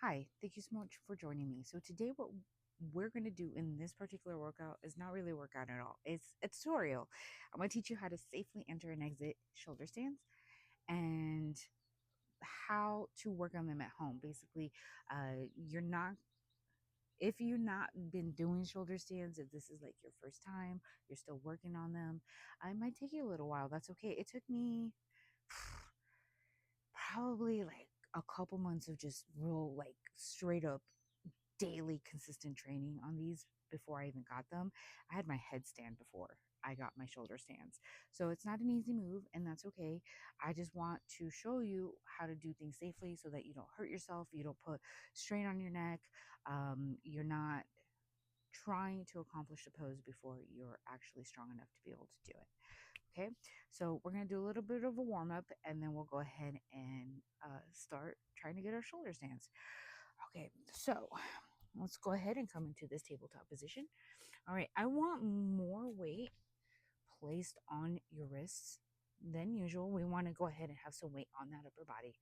Hi, thank you so much for joining me. So today what we're going to do in this particular workout is not really a workout at all. It's a tutorial. I'm going to teach you how to safely enter and exit shoulder stands and how to work on them at home. Basically, you're not if you've not been doing shoulder stands, if this is like your first time, you're still working on them, it might take you a little while. That's okay. It took me probably like a couple months of just real like straight up daily consistent training on these before I even got them. I had my headstand before I got my shoulder stands. So it's not an easy move, and that's okay. I just want to show you how to do things safely so that you don't hurt yourself, you don't put strain on your neck, you're not trying to accomplish the pose before you're actually strong enough to be able to do it. Okay, so we're going to do a little bit of a warm up and then we'll go ahead and start trying to get our shoulder stands. Okay, so let's go ahead and come into this tabletop position. All right, I want more weight placed on your wrists than usual. We want to go ahead and have some weight on that upper body.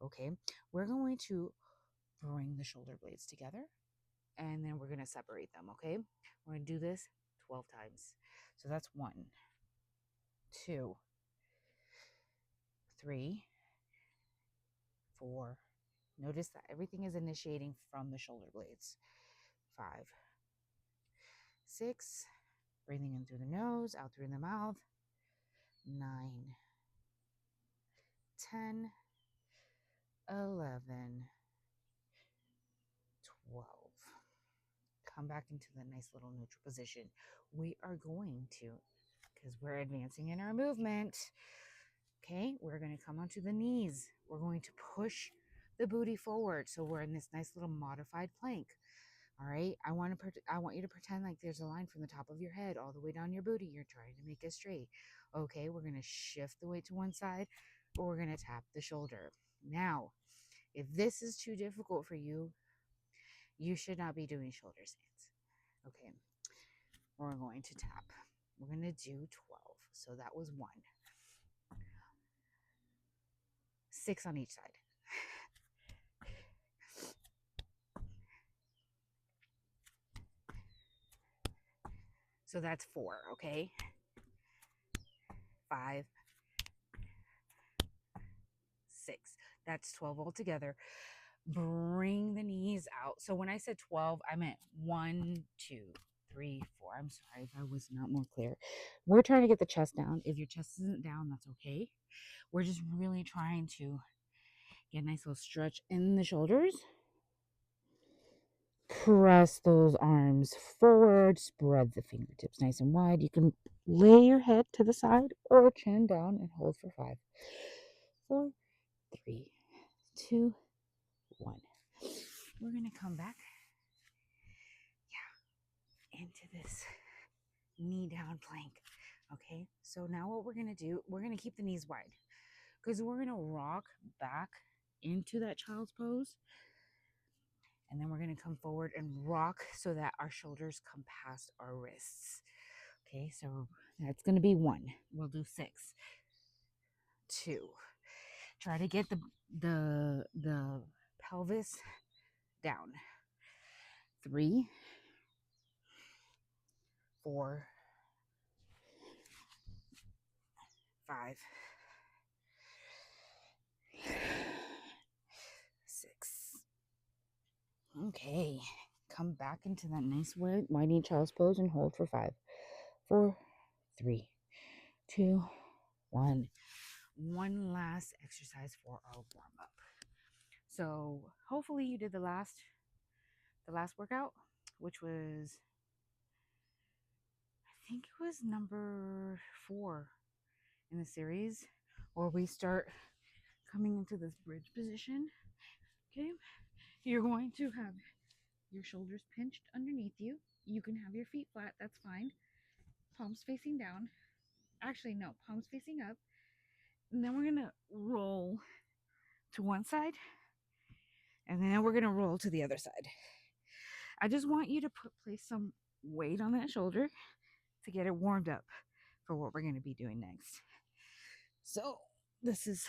Okay, we're going to bring the shoulder blades together and then we're going to separate them. Okay, we're going to do this 12 times. So that's 1, 2, 3, 4. Notice that everything is initiating from the shoulder blades. 5, 6, breathing in through the nose, out through the mouth. 9, 10, 11, 12. Come back into the nice little neutral position. We are going to, because we're advancing in our movement, okay, we're going to come onto the knees. We're going to push the booty forward. So we're in this nice little modified plank. All right, I want you to pretend like there's a line from the top of your head all the way down your booty. You're trying to make it straight. Okay, we're going to shift the weight to one side, or we're going to tap the shoulder. Now, if this is too difficult for you, you should not be doing shoulder stands. Okay, we're going to tap. We're going to do 12. So that was 1. 6 on each side. So that's 4, okay? 5, 6. That's 12 altogether. Bring the knees out. So when I said 12, I meant 1, 2, 3, 4. I'm sorry if I was not more clear. We're trying to get the chest down. If your chest isn't down, that's okay. We're just really trying to get a nice little stretch in the shoulders. Press those arms forward. Spread the fingertips nice and wide. You can lay your head to the side or chin down and hold for 5, 4, 3, 2, 1. We're going to come back into this knee down plank. Okay, so now what we're going to do, we're going to keep the knees wide because we're going to rock back into that child's pose. And then we're going to come forward and rock so that our shoulders come past our wrists. Okay, so that's going to be 1. We'll do 6, 2. Try to get the pelvis down. 3, 4, 5, 6. Okay, come back into that nice winding child's pose and hold for 5, 4, 3, 2, 1. One last exercise for our warm up. So hopefully you did the last workout, which was, I think it was number 4 in the series, where we start coming into this bridge position. Okay, you're going to have your shoulders pinched underneath you. You can have your feet flat, that's fine. Palms facing down. Actually, no, palms facing up. And then we're gonna roll to one side, and then we're gonna roll to the other side. I just want you to place some weight on that shoulder to get it warmed up for what we're gonna be doing next. So this is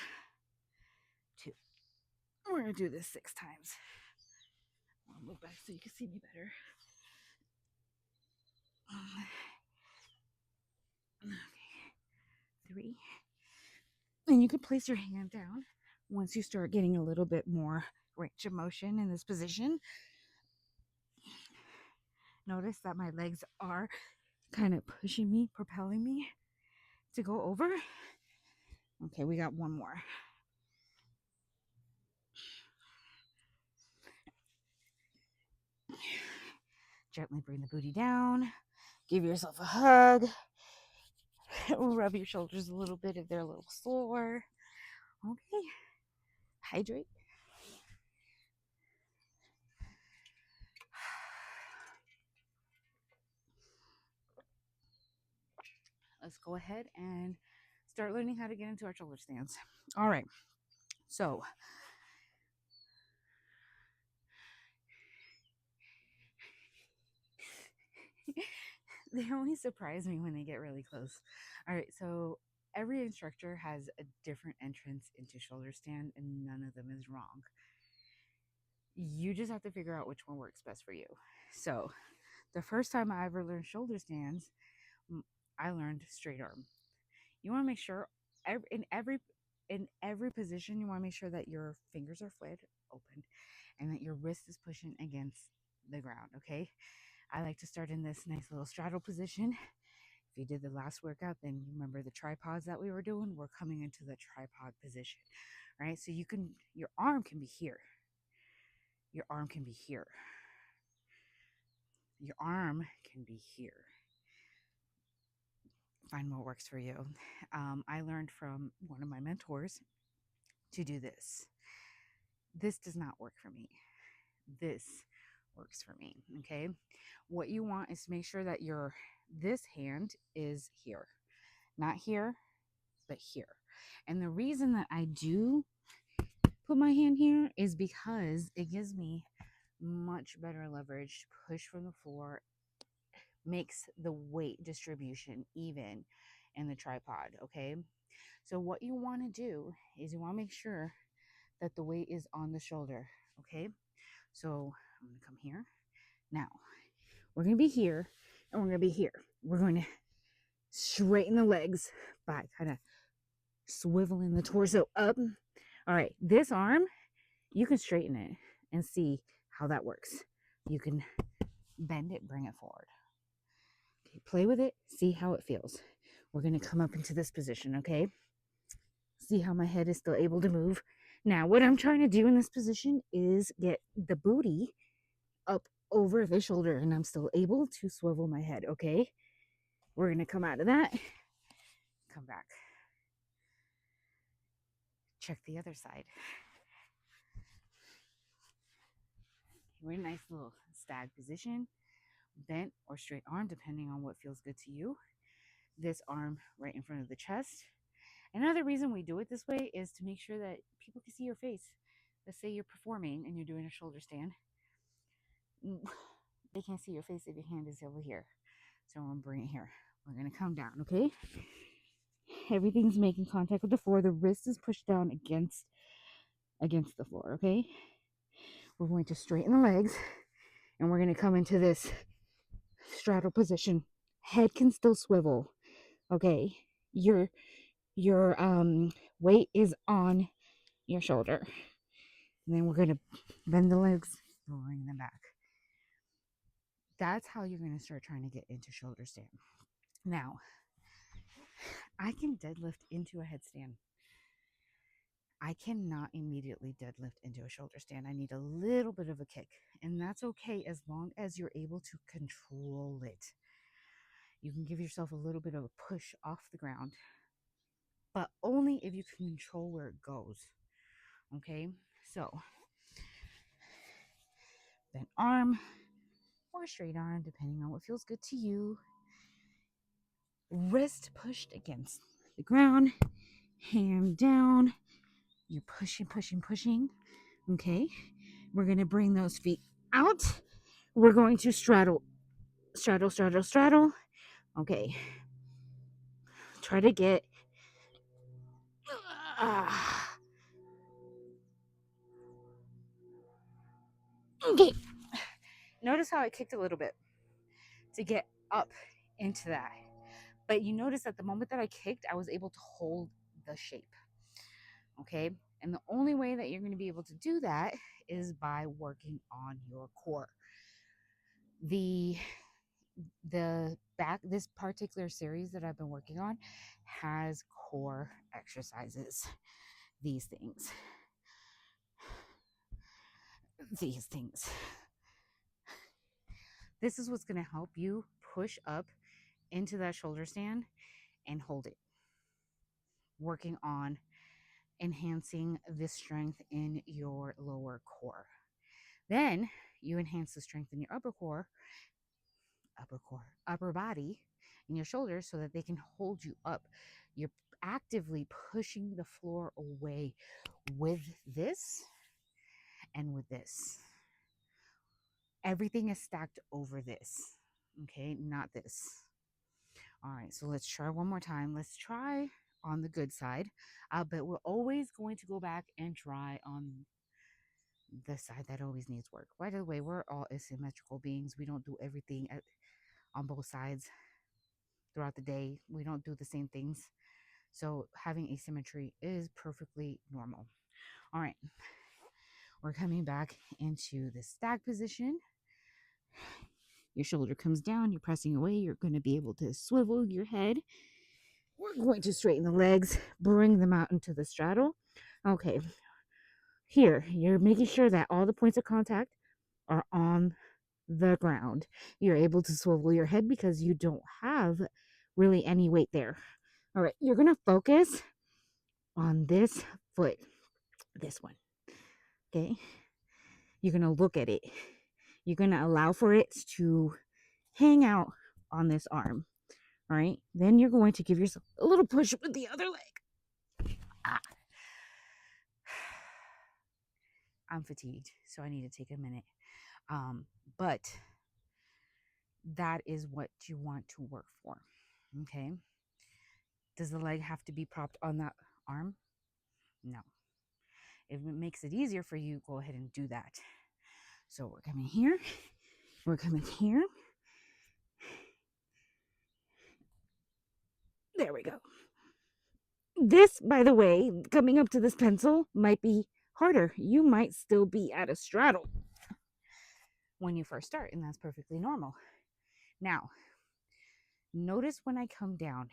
2. We're gonna do this 6 times. I'll move back so you can see me better. Okay, 3. And you can place your hand down once you start getting a little bit more range of motion in this position. Notice that my legs are kind of pushing me, propelling me to go over. Okay, we got one more. Gently bring the booty down. Give yourself a hug. Rub your shoulders a little bit if they're a little sore. Okay. Hydrate. Let's go ahead and start learning how to get into our shoulder stands. All right. So they always surprise me when they get really close. All right. So every instructor has a different entrance into shoulder stand, and none of them is wrong. You just have to figure out which one works best for you. So the first time I ever learned shoulder stands, I learned straight arm. You want to make sure in every position, you want to make sure that your fingers are flayed open and that your wrist is pushing against the ground. Okay. I like to start in this nice little straddle position. If you did the last workout, then you remember the tripods that we were doing. We're coming into the tripod position, right? So your arm can be here. Your arm can be here. Your arm can be here. Find what works for you. I learned from one of my mentors to do this. This does not work for me. This works for me. Okay. What you want is to make sure that this hand is here, not here, but here. And the reason that I do put my hand here is because it gives me much better leverage to push from the floor, makes the weight distribution even in the tripod. Okay. So what you want to do is you want to make sure that the weight is on the shoulder. Okay. So I'm going to come here. Now we're going to be here and we're going to be here. We're going to straighten the legs by kind of swiveling the torso up. All right. This arm, you can straighten it and see how that works. You can bend it, bring it forward. Okay. Play with it. See how it feels. We're going to come up into this position. Okay. See how my head is still able to move. Now, what I'm trying to do in this position is get the booty up over the shoulder, and I'm still able to swivel my head. Okay. We're going to come out of that. Come back. Check the other side. We're in a nice little stag position, bent or straight arm, depending on what feels good to you. This arm right in front of the chest. Another reason we do it this way is to make sure that people can see your face. Let's say you're performing and you're doing a shoulder stand. They can't see your face if your hand is over here. So I'm gonna bring it here. We're gonna come down, okay? Everything's making contact with the floor. The wrist is pushed down against the floor, okay? We're going to straighten the legs and we're gonna come into this straddle position. Head can still swivel, okay? Your weight is on your shoulder. And then we're gonna bend the legs, bring them back. That's how you're gonna start trying to get into shoulder stand. Now, I can deadlift into a headstand. I cannot immediately deadlift into a shoulder stand. I need a little bit of a kick, and that's okay as long as you're able to control it. You can give yourself a little bit of a push off the ground, but only if you can control where it goes. Okay, so bent arm or straight arm, depending on what feels good to you. Wrist pushed against the ground, hand down. You're pushing, pushing, pushing. Okay, we're going to bring those feet out. We're going to straddle, straddle, straddle, straddle. Okay, try to get. Okay, Notice how I kicked a little bit to get up into that. But you notice that the moment that I kicked, I was able to hold the shape. Okay. And the only way that you're going to be able to do that is by working on your core. The this particular series that I've been working on has core exercises. These things. These things. This is what's going to help you push up into that shoulder stand and hold it. Working on enhancing the strength in your lower core. Then you enhance the strength in your upper body, and your shoulders so that they can hold you up. You're actively pushing the floor away with this and with this. Everything is stacked over this, okay, not this. All right, so let's try one more time. Let's try on the good side, but we're always going to go back and try on the side that always needs work. By the way, we're all asymmetrical beings. We don't do everything on both sides throughout the day. We don't do the same things. So having asymmetry is perfectly normal. All right, we're coming back into the stack position. Your shoulder comes down, you're pressing away. You're going to be able to swivel your head. We're going to straighten the legs, bring them out into the straddle. Okay, here, you're making sure that all the points of contact are on the ground. You're able to swivel your head because you don't have really any weight there. All right, you're going to focus on this foot, this one. Okay, you're going to look at it. You're going to allow for it to hang out on this arm. All right, then you're going to give yourself a little push with the other leg. I'm fatigued, so I need to take a minute. But that is what you want to work for. Okay. Does the leg have to be propped on that arm? No. If it makes it easier for you, go ahead and do that. So we're coming here. We're coming here. There we go. This, by the way, coming up to this pencil might be harder. You might still be at a straddle when you first start, and that's perfectly normal. Now, notice when I come down,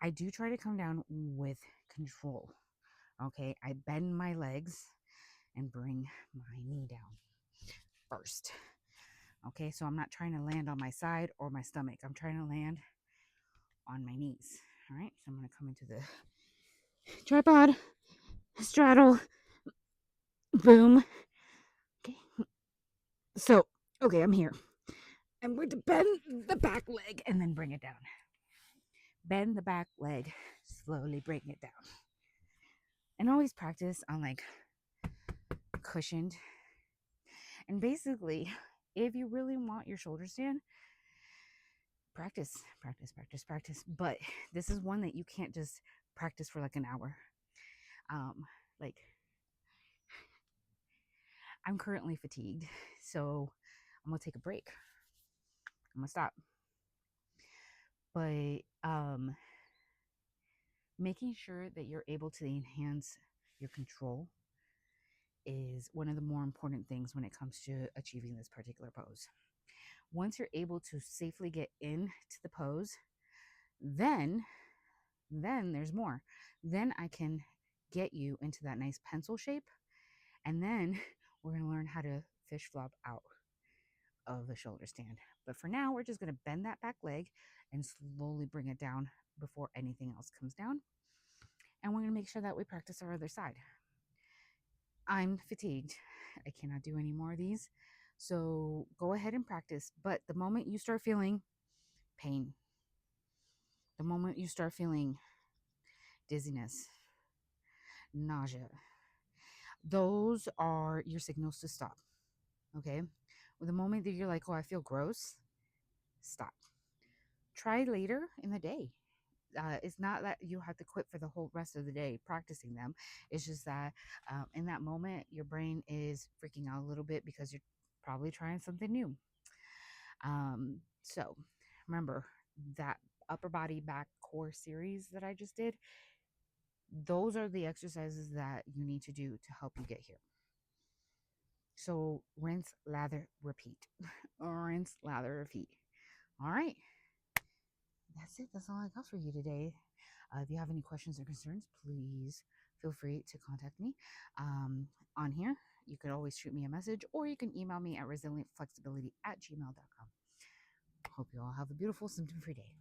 I do try to come down with control. Okay, I bend my legs and bring my knee down first. Okay, so I'm not trying to land on my side or my stomach. I'm trying to land on my knees. All right, so I'm going to come into the tripod, straddle, boom. Okay, so, okay, I'm here. I'm going to bend the back leg and then bring it down. Bend the back leg, slowly bring it down. And always practice on like cushioned. And basically, if you really want your shoulder stand, practice. But this is one that you can't just practice for like an hour. Like I'm currently fatigued, so I'm gonna take a break. I'm gonna stop. But making sure that you're able to enhance your control is one of the more important things when it comes to achieving this particular pose. Once you're able to safely get into the pose, then there's more. Then I can get you into that nice pencil shape, and then we're going to learn how to fish flop out of the shoulder stand. But for now, we're just going to bend that back leg and slowly bring it down before anything else comes down. And we're going to make sure that we practice our other side. I'm fatigued. I cannot do any more of these. So go ahead and practice. But the moment you start feeling pain, the moment you start feeling dizziness, nausea, those are your signals to stop. Okay? Well, the moment that you're like, oh, I feel gross, stop. Try later in the day. It's not that you have to quit for the whole rest of the day practicing them. It's just that in that moment, your brain is freaking out a little bit because you're probably trying something new. So remember that upper body back core series that I just did, those are the exercises that you need to do to help you get here. So rinse, lather, repeat. Rinse, lather, repeat. All right. That's it. That's all I got for you today. If you have any questions or concerns, please feel free to contact me on here. You could always shoot me a message, or you can email me at resilientflexibility@gmail.com. Hope you all have a beautiful symptom-free day.